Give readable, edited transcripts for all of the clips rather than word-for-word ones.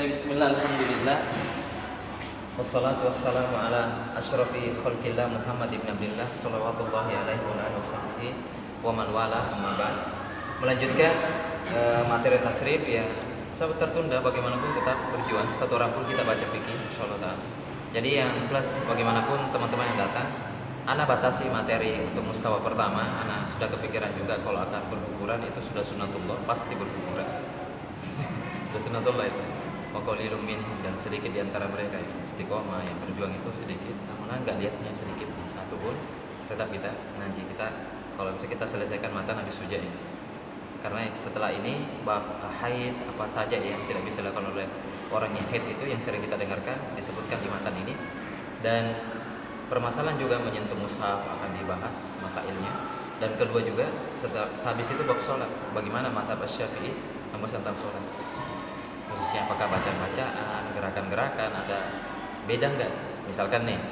Bismillah, alhamdulillah. Wassalatu wassalamu ala asyrafi khalqillah Muhammad ibn Abdillah salawatullahi alaihi wa alihi wasahbihi wa man wala amma ba'd. Melanjutkan materi tasrif ya. Sahabat tertunda bagaimanapun tetap berjuang. Satu orang pun kita baca fikih insyaallah taala. Jadi yang plus bagaimanapun teman-teman yang datang, ana batasi materi untuk mustawa pertama. Ana sudah kepikiran juga kalau akan berguguran itu sudah sunatullah, pasti berguguran. Sudah sunatullah itu. Waqalilum minhum, dan sedikit diantara mereka yang istiqomah yang berjuang itu sedikit. Namun enggak lihatnya sedikit satu pun tetap kita ngaji. Kita kalau bisa kita selesaikan matan habis hujan ini. Karena setelah ini bab haid apa saja yang tidak bisa dilakukan oleh orang yang haid itu yang sering kita dengarkan disebutkan di matan ini. Dan permasalahan juga menyentuh mushaf akan dibahas masailnya. Dan kedua juga setelah habis itu bab sholat. Bagaimana mazhab Syafi'i membahas tentang sholat. Khususnya apakah bacaan-bacaan, gerakan-gerakan ada beda enggak? Misalkan nih,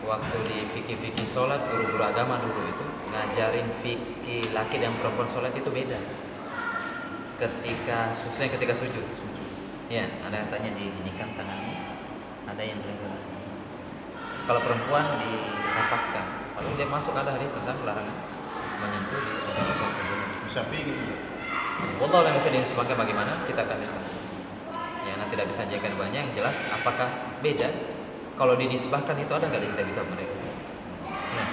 waktu di fikih-fikih sholat, guru-guru agama dulu itu ngajarin fikih laki dan perempuan sholat itu beda. Khususnya ketika sujud. Ya, ada yang tanya diginikan tangannya, ada yang melingkar. Kalau perempuan dirapatkan, lalu dia masuk ada hadis tentang larangan menyentuh di Syafi'i gitu. Wallah yang bisa disebutkan bagaimana kita akan lihat. Ya, nah tidak bisa jaga banyak. Yang jelas apakah beda? Kalau dinisbahkan itu ada nggak di kitab mereka? Nah,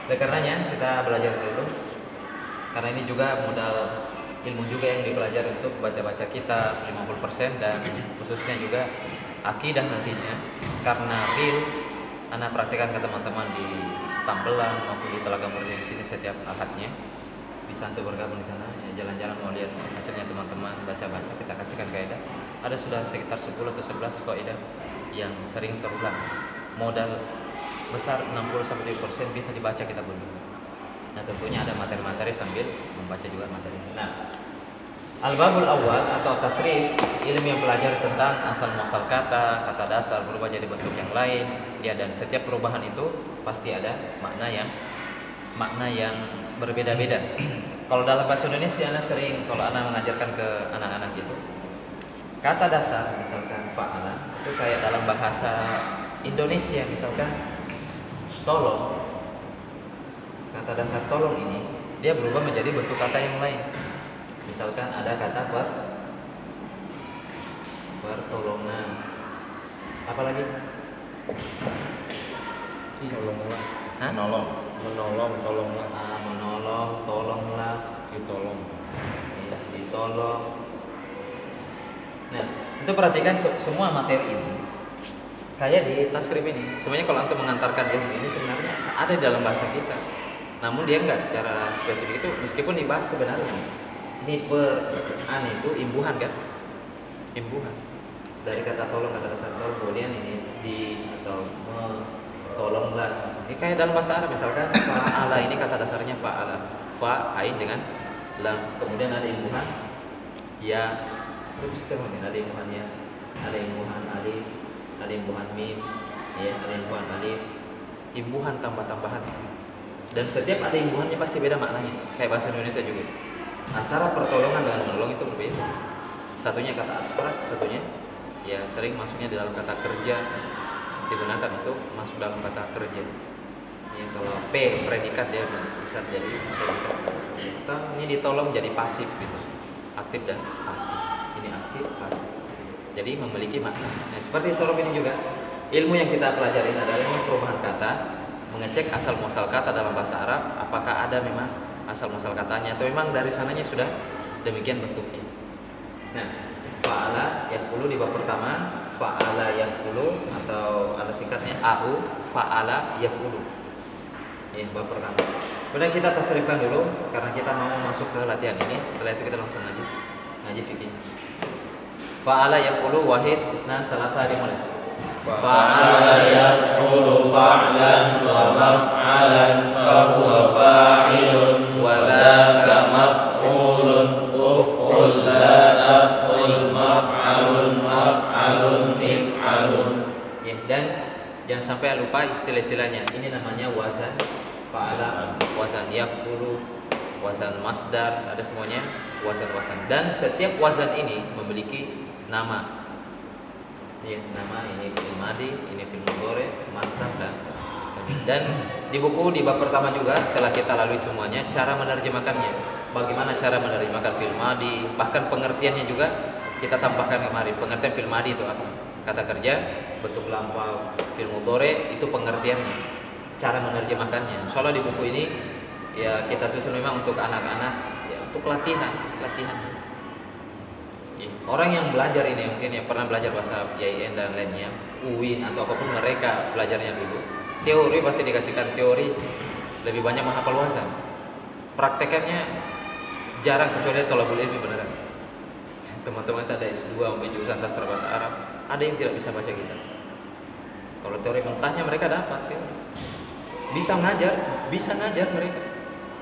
oleh karenanya kita belajar dulu. Karena ini juga modal ilmu juga yang dipelajari untuk baca-baca kitab 50% dan khususnya juga akidah nantinya. Karena real, anak praktekkan ke teman-teman di Tambelan maupun di Telaga Murni di sini setiap ahadnya. Bisa untuk bergabung di sana, ya, jalan-jalan mau lihat hasilnya teman-teman, baca-baca, kita kasihkan kaidah. Ada sudah sekitar 10 atau 11 kaidah yang sering terulang. Modal besar 60-70% bisa dibaca kita berdua. Nah, tentunya ada materi-materi sambil membaca juga materi. Nah, al-babul awal atau tasrif, ilmu yang belajar tentang asal muasal kata, kata dasar berubah jadi bentuk yang lain, ya, dan setiap perubahan itu pasti ada makna yang berbeda-beda. Kalau dalam bahasa Indonesia, anak sering kalau anak mengajarkan ke anak-anak itu kata dasar, misalkan fa'ala itu kayak dalam bahasa Indonesia, misalkan tolong. Kata dasar tolong ini dia berubah menjadi bentuk kata yang lain. Misalkan ada kata pertolongan. Apa lagi? Tolonglah. Hah? Menolong, tolonglah. Menolong, tolonglah, Ditolong. ya, ditolong. Nah, itu perhatikan semua materi ini. Kayak di tasrif ini. Sebenarnya kalau antum mengantarkan ilmu ini sebenarnya ada di dalam bahasa kita. Namun dia enggak secara spesifik itu meskipun dibahas sebenarnya. Ini itu imbuhan kan? Imbuhan. Dari kata tolong, kata dasar tolong, kemudian ini atau tolonglah. Ini kayak dalam bahasa Arab misalkan fa'ala ini kata dasarnya fa'ala. Fa'ain dengan lam. Kemudian ada imbuhan ya. Itu bisa terangkan ada imbuhan ya. Ada imbuhan alif, ada imbuhan mim, ya, ada imbuhan alif. Imbuhan tambah-tambahan. Dan setiap ada imbuhannya pasti beda maknanya. Kayak bahasa Indonesia juga. Antara pertolongan dengan menolong itu berbeda. Satunya kata abstrak, satunya ya sering masuknya di dalam kata kerja. Digunakan untuk masuk dalam kata kerja. Ya, kalau P predikat dia bisa jadi predikat. Ini ditolong jadi pasif gitu. Aktif dan pasif. Ini aktif, pasif. Jadi memiliki makna. Nah, seperti sorob ini juga. Ilmu yang kita pelajarin adalah ilmu perubahan kata, mengecek asal muasal kata dalam bahasa Arab, apakah ada memang asal muasal katanya atau memang dari sananya sudah demikian bentuknya. Nah, fa'ala yaf'ulu di bab pertama, fa'ala yaf'ulu atau ada singkatnya AU, fa'ala yaf'ulu. Ya, bab pertama. Kemudian kita tasrifkan dulu karena kita mau masuk ke latihan ini. Setelah itu kita langsung ngaji fikih. Fa'ala yaf'ulu wahid isnan salasa dimulai. Fa'ala yaf'ulu fa'lan wa maf'alan fa huwa fa'ilun wa dzaka maf'ulun uf'ul la af'ul maf'alun maf'alun mif'alun. Ya, dan jangan sampai lupa istilah-istilahnya. Ini namanya wazan fa'ala, wazan yaf'ulu, wazan masdar, ada semuanya wazan-wazan. Dan setiap wazan ini memiliki nama. Ya, nama ini fi'il madi, ini fi'il mudhari, masdar dan di buku di bab pertama juga telah kita lalui semuanya cara menerjemahkannya. Bagaimana cara menerjemahkan fi'il madi, bahkan pengertiannya juga kita tambahkan kemarin. Pengertian fi'il madi itu apa? Kata kerja, bentuk lampau. Fi'il mudhari itu pengertiannya, cara menerjemahkannya. Insyaallah di buku ini ya kita susun memang untuk anak-anak, ya untuk latihan. Orang yang belajar ini mungkin yang pernah belajar bahasa IAIN dan lainnya, UIN atau apapun mereka belajarnya dulu, teori pasti dikasihkan teori lebih banyak menghafal wazan. Praktekannya jarang kecuali thalabul ilmi beneran. Teman-teman ada S2 sampai jurusan sastra bahasa Arab, ada yang tidak bisa baca kitab. Kalau teori mentahnya mereka dapat teori. Bisa ngajar mereka.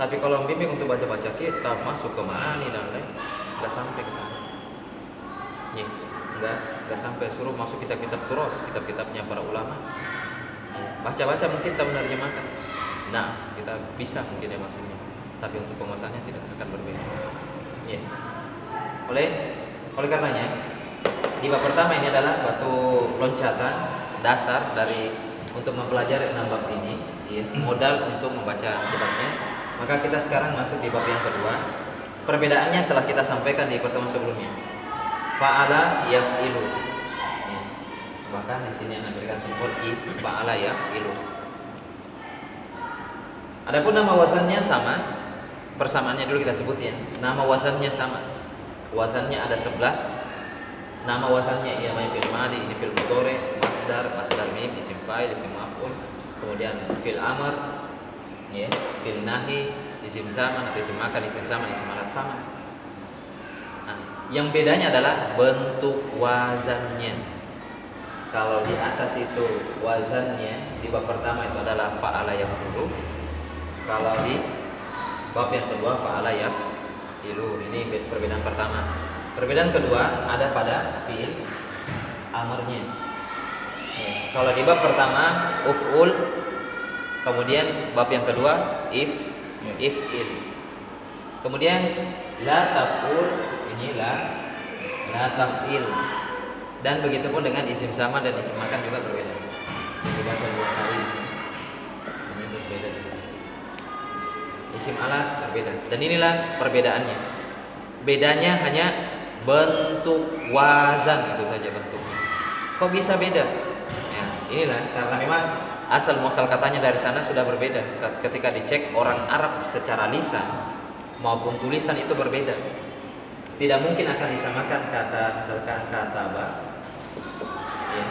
Tapi kalau membimbing untuk baca-baca kitab, masuk ke ma'ani dan lain, enggak sampai ke sana. Ya, enggak sampai, suruh masuk kitab-kitab turos, kitab-kitabnya para ulama. Baca-baca mungkin tak menerjemahkan. Nah, kita bisa mungkin ya maksudnya. Tapi untuk penguasanya tidak akan berbeda. Ya. Oleh karenanya, di bab pertama ini adalah batu loncatan dasar dari untuk mempelajari 6 bab ini, ya, modal untuk membaca kitabnya. Maka kita sekarang masuk di bab yang kedua. Perbedaannya telah kita sampaikan di pertemuan sebelumnya. Fa'ala yaf'ilu. Ya. Bahkan di sini yang memberikan simbol i, fa'ala yaf'ilu. Adapun nama wazannya sama. Persamaannya dulu kita sebut ya. Nama wazannya sama. Wazannya ada 11. Nama wazannya ia fi'il madi, ini fi'il mudhari, masdar mim, isim fa'il, isim maf'ul, kemudian fi'il amr, ya, fi'il nahi, isim zaman atau isim makan, isim zaman, isim alat sama. Nah, yang bedanya adalah bentuk wazannya. Kalau di atas itu wazannya di bab pertama itu adalah fa'ala yaf'ulu. Kalau di bab yang kedua fa'ala yaf'ilu. Ini perbedaan pertama. Perbedaan kedua ada pada fi'il amrnya. Ya. Kalau di bab pertama uf'ul, kemudian bab yang kedua if'il. Kemudian la taf'ul, ini la taf'il. Dan begitu pun dengan isim sama dan isim makan juga berbeda. Dibaca 2 kali. Ini berbeda juga. Isim alat berbeda. Dan inilah perbedaannya. Bedanya hanya bentuk wazan, itu saja bentuknya. Kok bisa beda? Ya, inilah karena memang asal muasal katanya dari sana sudah berbeda. Ketika dicek orang Arab secara lisan maupun tulisan itu berbeda. Tidak mungkin akan disamakan kata misalkan kataba, ya,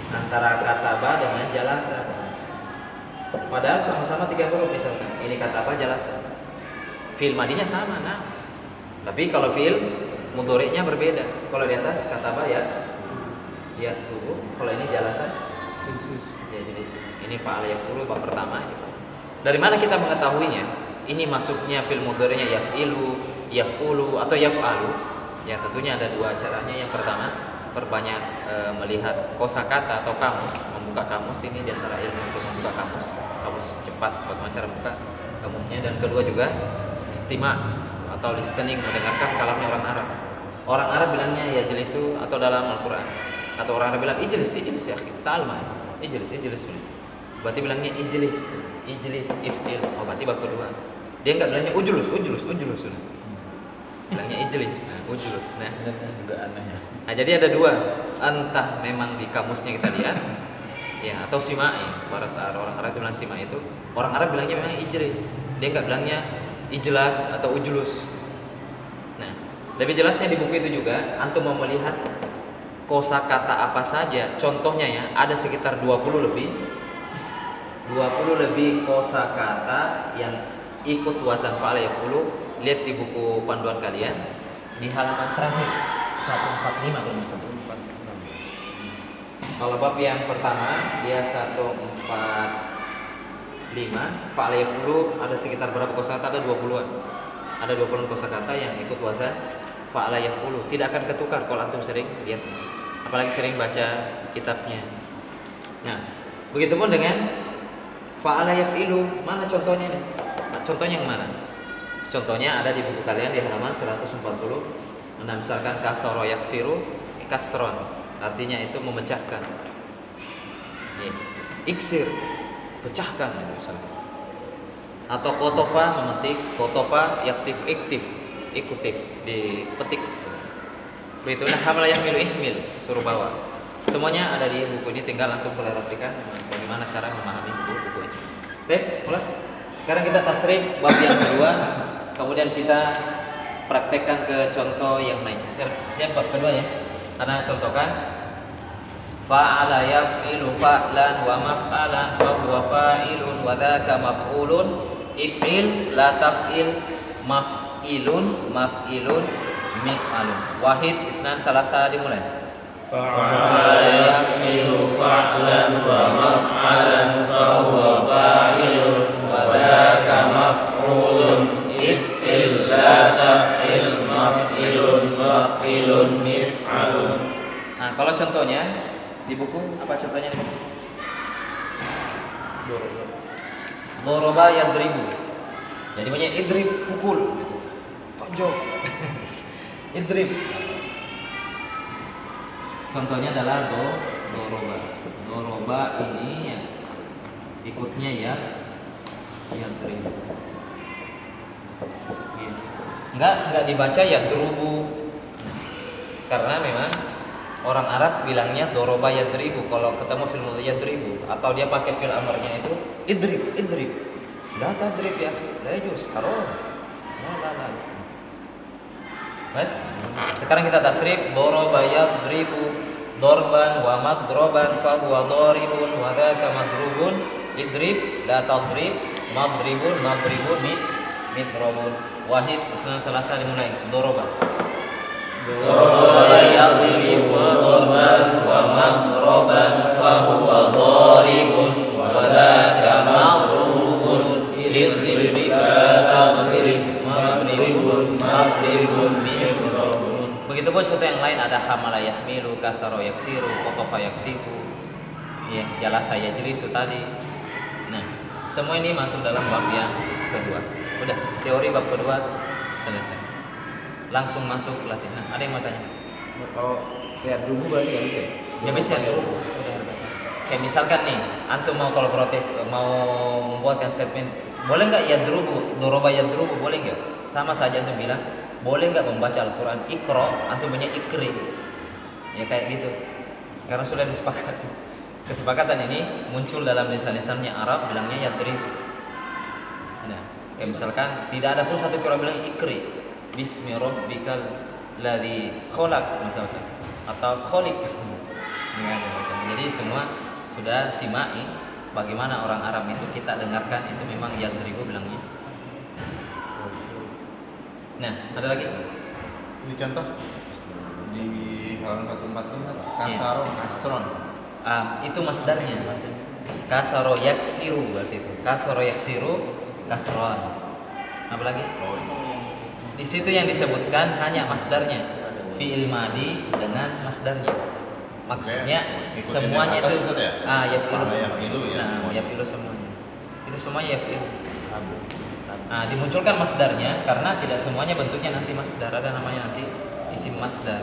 antara kataba dengan jalasa. Padahal sama-sama 3 huruf misalkan. Ini kataba, jalasa. Fi'il madinya sama, nah. Tapi kalau fi'il mudhari'nya berbeda. Kalau di atas kataba ya tubuh. Kalau ini jalasa ya jadi ini fa'ala yaf'ulu bab pertama. Dari mana kita mengetahuinya? Ini masuknya fi'il mudhari'nya yaf'ilu, yaf'ulu atau yaf'alu. Ya tentunya ada 2 caranya. Yang pertama, perbanyak melihat kosakata atau kamus, membuka kamus. Ini di antara ilmu untuk membuka kamus cepat bagaimana cara buka kamusnya. Dan kedua juga istima' atau listening, mendengarkan kalamnya orang Arab. Orang Arab bilangnya ya jelisu atau dalam Al-Quran. Atau orang Arab bilang ijlis ya talma. Ijlis. Berarti bilangnya ijlis, if'il. Oh berarti bab kedua. Dia enggak bilangnya ujulus. Bilangnya ijlis, ujulus. Nah, juga aneh ya. Nah, jadi ada 2. Entah memang di kamusnya kita lihat ya atau simai. Para orang Arab itu bilang simai itu. Orang Arab bilangnya memang ijlis. Dia enggak bilangnya ijlas atau ujulus. Nah, lebih jelasnya di buku itu juga antum mau melihat kosakata apa saja. Contohnya ya, ada sekitar 20 lebih kosakata yang ikut wazan fa'ala yaf'ulu. Lihat di buku panduan kalian di halaman terakhir 145 atau 146. Kalau bab yang pertama dia 145 fa'ala yaf'ulu ada sekitar berapa kosakata? Ada 20-an. Ada 20 kosakata yang ikut wazan fa'ala yaf'ulu. Tidak akan ketukar kalau antum sering lihat, apalagi sering baca kitabnya. Nah, begitupun dengan fa'ala yaf'ilu. Mana contohnya nih? Nah, contohnya yang mana? Contohnya ada di buku kalian di halaman 140. Misalkan kasara yaksiru kasron. artinya itu memecahkan. Ya. Iksir, pecahkan misalnya. Atau kotofa memetik, kotofa yaktif iktif, ikutif, dipetik. Beritulah hamla yahmilu ihmil, suruh bawa. Semuanya ada di buku ini, tinggal antum kolerasikan bagaimana cara memahami buku ini. Baik, kelas. Sekarang kita tasrif bab yang kedua, kemudian kita praktekkan ke contoh yang lain. Siap bab kedua ya. Karena contohkan fa'ala yaf'ilu fa'lan wa maf'alan fa huwa fa'ilun wa dzaka maf'ulun if'il la taf'il maf'ilun maf'ilun mif'alun. Wahid isnan salasa dimulai. Fa'ala yaf'ilu fa'lan wa maf'alan fa huwa fa'ilun wa dzaka maf'ulun if'il la taf'il maf'ilun maf'ilun mif'alun. Nah, kalau contohnya di buku apa contohnya di buku? Doroba yadribu. Jadi banyak idrib pukul gitu. Tonjok. Idrib. Contohnya adalah doroba. Doroba ini ya ikutnya ya yadribu. Gitu. Enggak dibaca yadrubu. Karena memang orang Arab bilangnya doroba yadribu. Kalau ketemu fil mudhari yadribu atau dia pakai fil amarnya itu idrib. La tadrib ya akhi, la yajuz haram. La. Mas, sekarang kita tasrif doroba yadribu dorban wa madroban fa huwa daribun wa dzaka madrubun idrib la tadrib madribun midrobun. Wahid isnan salasa dimulai. Doroba yadribu darban wa madroban fa huwa daribun wa dzaka madrubun idrib la tadrib madribun midrobun. Begitupun contoh yang lain ada hamala yahmilu, kasaro yaksiru, kotofa yaktifu, ya, jalasa yajlisu tadi. Nah, semua ini masuk dalam bab yang kedua. Udah, teori bab kedua selesai. Langsung masuk latihan. Ada yang mau tanya? Kalau lihat dulu berarti nggak bisa ya? Ya bisa dulu. Kayak misalkan nih, antum mau kalau protes, mau membuatkan statement, boleh nggak yadrubu, doroba yadrubu, boleh nggak? Sama saja antum bilang, boleh nggak membaca Al-Quran ikro, antum punya ikri, ya kayak gitu. Karena sudah disepakati. Kesepakatan ini muncul dalam lisan-lisannya Arab, bilangnya yadrib. Nah, kayak misalkan tidak ada pun satu qira bilang ikri, bismi rabbikal ladzi khalaq misalkan, atau khaliq. Jadi semua sudah simai bagaimana orang Arab itu kita dengarkan itu memang yadribu bilangnya. Nah, ada lagi? Ini contoh di halaman 145 kasaro kasron. Itu masdarnya. Kasaro yaksiru berarti itu. Kasaro yaksiru kasron. Apa lagi? Di situ yang disebutkan hanya masdarnya. Fi'il madi dengan masdarnya. Maksudnya semuanya itu yafilu. Nah, yafilu semuanya. Itu semuanya yafilu. Dimunculkan masdarnya karena tidak semuanya bentuknya nanti masdar, ada namanya nanti isim masdar.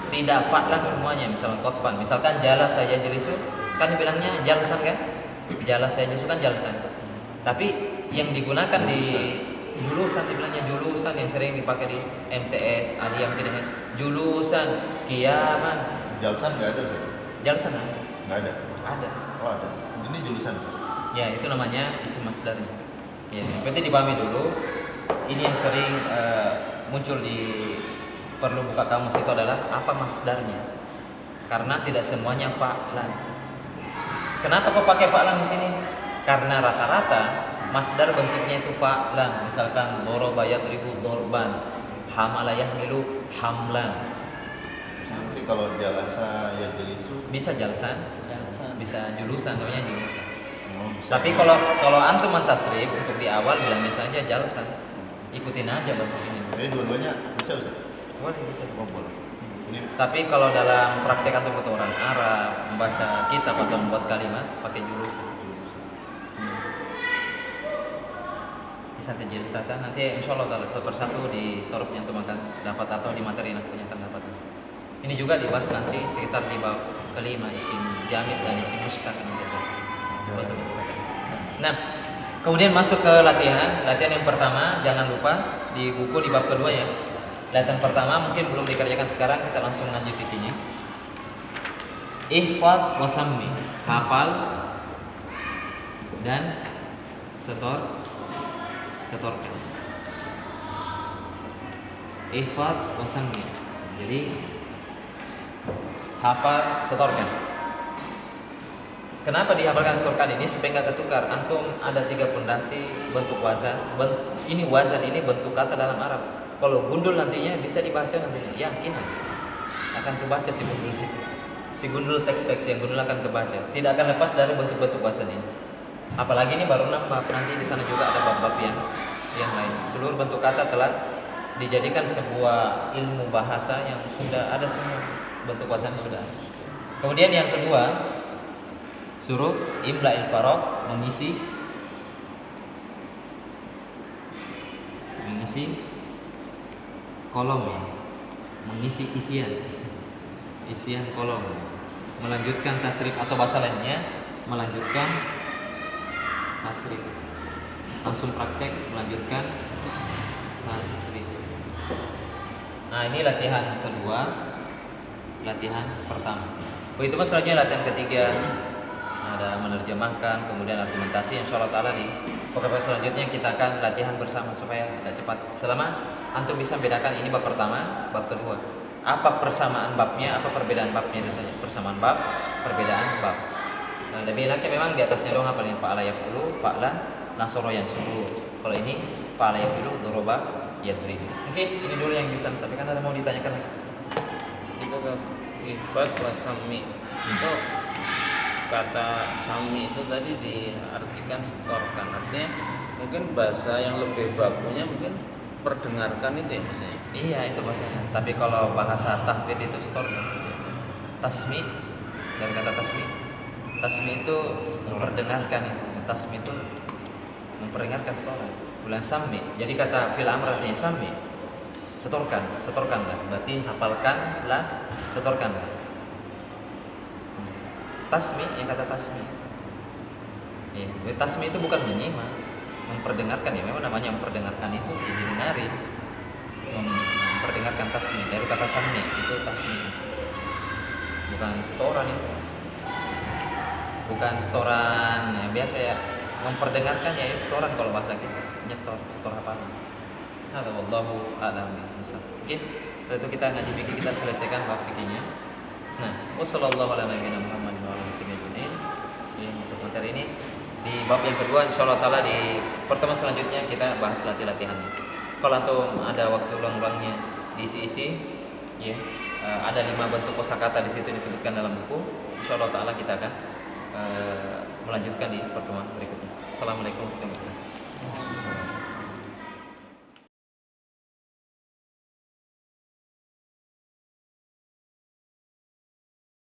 Tidak fa'lan semuanya, misalnya qatfan. Misalkan jalasa yajlisu kan bilangnya jalsan kan? Jalasa yajlisu kan jalsan. Tapi yang digunakan di julusan dibilangnya julusan, yang sering dipakai di MTS, Aliyam dengan julusan, kiaman. Jalsan nggak ada Ustaz? Jalsan ada. Nggak ada. Ada. Oh ada. Ini jurusan. Ya, itu namanya isim masdarnya. Ya, berarti dipahami dulu. Ini yang sering muncul di perlu buka kamus itu adalah apa masdarnya. Karena tidak semuanya fa'lan. Kenapa kok pakai fa'lan di sini? Karena rata-rata masdar bentuknya itu fa'lan. Misalkan doroba yadribu dorban, hamala yahmilu hamlan. Nanti kalau jalasa yajlisu Bisa jalsan, bisa julusan, namanya julusan. bisa. Tapi kalau antum mentasrif untuk di awal bilangnya saja jalsan. Ikutin aja bentuk ini. Jadi dua-duanya bisa Ustaz? Boleh bisa. Oh, boleh. Ini Tapi kalau dalam praktek antum ketemu orang Arab, membaca kitab atau membuat kalimat pakai julusan. Bisa terjadi nanti insya Allah satu persatu di sorofnya antum akan dapat atau di materi yang punya akan dapat. Ini juga dibahas nanti sekitar di bab kelima, isim jamid dan isim mustaq nanti. Betul. Nah, kemudian masuk ke latihan. Latihan yang pertama, jangan lupa di buku di bab kedua ya. Latihan pertama mungkin belum dikerjakan sekarang, kita langsung lanjut fikihnya. Ihfad wasammi, hafal dan setorkan. Ihfad wasammi. Jadi hafal, setorkan. Kenapa dihafalkan setorkan ini supaya nggak ketukar? Antum ada 3 pondasi bentuk wazan. Ini wazan ini bentuk kata dalam Arab. Kalau gundul nantinya bisa dibaca nantinya. Yakin akan kebaca si gundul itu. Si gundul teks-teks yang gundul akan kebaca. Tidak akan lepas dari bentuk-bentuk wazan ini. Apalagi ini baru 6 bab. Nanti di sana juga ada bab-bab yang lain. Seluruh bentuk kata telah dijadikan sebuah ilmu bahasa yang sudah ada semua. Bentuk wazan sudah. Kemudian yang kedua, suruh imla'il faraq, mengisi kolom ya. Mengisi isian kolom. Melanjutkan tasrif atau bahasa lainnya melanjutkan tasrif. Langsung praktek melanjutkan tasrif. Nah, ini latihan kedua. Latihan pertama. Begitu mas selanjutnya latihan ketiga. Ada menerjemahkan, kemudian argumentasi. Insyaallah taala di pertemuan selanjutnya kita akan latihan bersama supaya agak cepat. Selama antum bisa bedakan ini bab pertama, bab kedua. Apa persamaan babnya, apa perbedaan babnya itu saja. Persamaan bab, perbedaan bab. Nah, lebih enaknya memang di atasnya doang hafalin fa'ala yafulu, fa'la nasoro yang suruh. Kalau ini fa'ala yafulu, doroba yadrib. Mungkin ini dulu yang bisa disampaikan. Ada mau ditanyakan lagi? Itu kan ihfad wasammi. Itu kata sami itu tadi diartikan setorkan. Artinya mungkin bahasa yang lebih bakunya mungkin perdengarkan itu ya maksudnya. Iya, itu bahasanya. Tapi kalau bahasa tahfidz itu setorkan. Tasmi, dari kata tasmi itu memperdengarkan itu. Tasmi itu memperdengarkan setoran. Bulan sami. Jadi kata fil amr artinya sami. Setorkanlah. Berarti hafalkanlah, setorkanlah. Tasmi, yang kata tasmi. Ya, tasmi itu bukan menyimak, memperdengarkan ya. Memang namanya memperdengarkan itu didengari. Memperdengarkan tasmi dari kata sami itu tasmi. Bukan setoran itu. Bukan setoran yang biasa ya. Memperdengarkan ya setoran kalau bahasa kita. Setor hafalan. Nah, wallahu a'lam bishawab. Oke, setelah itu kita ngaji fikih, kita selesaikan bab fikihnya. Nah, wassallallahu ala nabiyina Muhammadin wa ala alihi ajmain. Untuk materi ini di bab yang kedua insyaallah taala di pertemuan selanjutnya kita bahas latihan. Kalau antum ada waktu luang-luangnya diisi-isi ya, ada 5 bentuk kosakata di situ disebutkan dalam buku. Insyaallah taala kita akan melanjutkan di pertemuan berikutnya. Assalamualaikum warahmatullahi wabarakatuh.